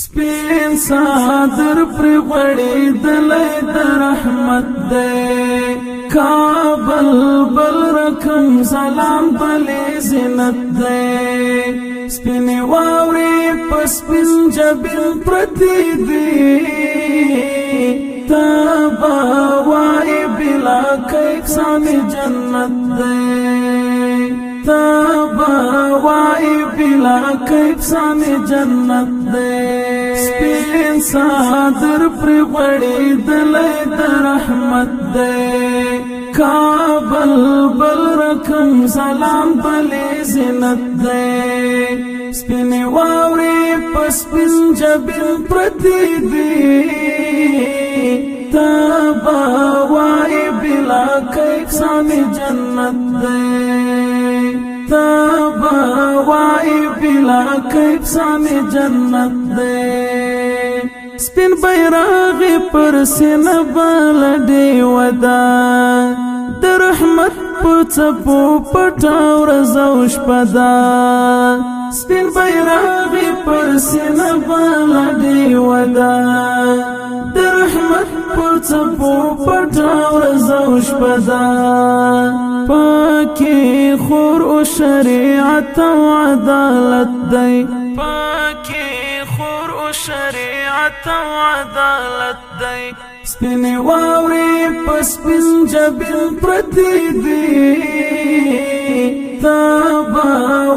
سپین صادر پر غړي دلای د رحمت دے کابل بل رقم سلام بلې زینت دے سپین واوري پسپین جبل پرتی دی تابا وای بلا کیک سامي جنت دے تابا وای بلا کیک سامي جنت دے سپین صادر پر غړي دلای د رحمت دے کابل بل رقم سلام بلې زینت دے سپین واوري پسپین جبل پرتی دی تابا وای بلا کیک سامي جنت دے تابا وای بلا کیک سامي جنت دے سپین بیرغ پر سینه بلډي ودا د رحمت پڅپو پټاو رزوش پدا سپین بیرغ پر سینه بلډي ودا د رحمت پڅپو پټاو رزوش پدا پاکی خور او شریعت او عدالت دی پاکی خور او شریعت او عدالت دی سپین واوري پسپین جبل پرتی دی تابا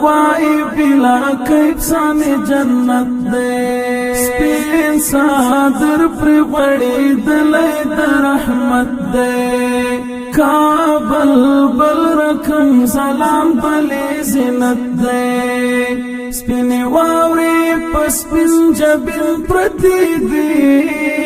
وای بلا کیف سامي جنت دے سپین صادر پر غړي دلای د رحمت دے کابل بل رقم سلام بلې زینت دے سپین واوري پسپین جبل پرتی دی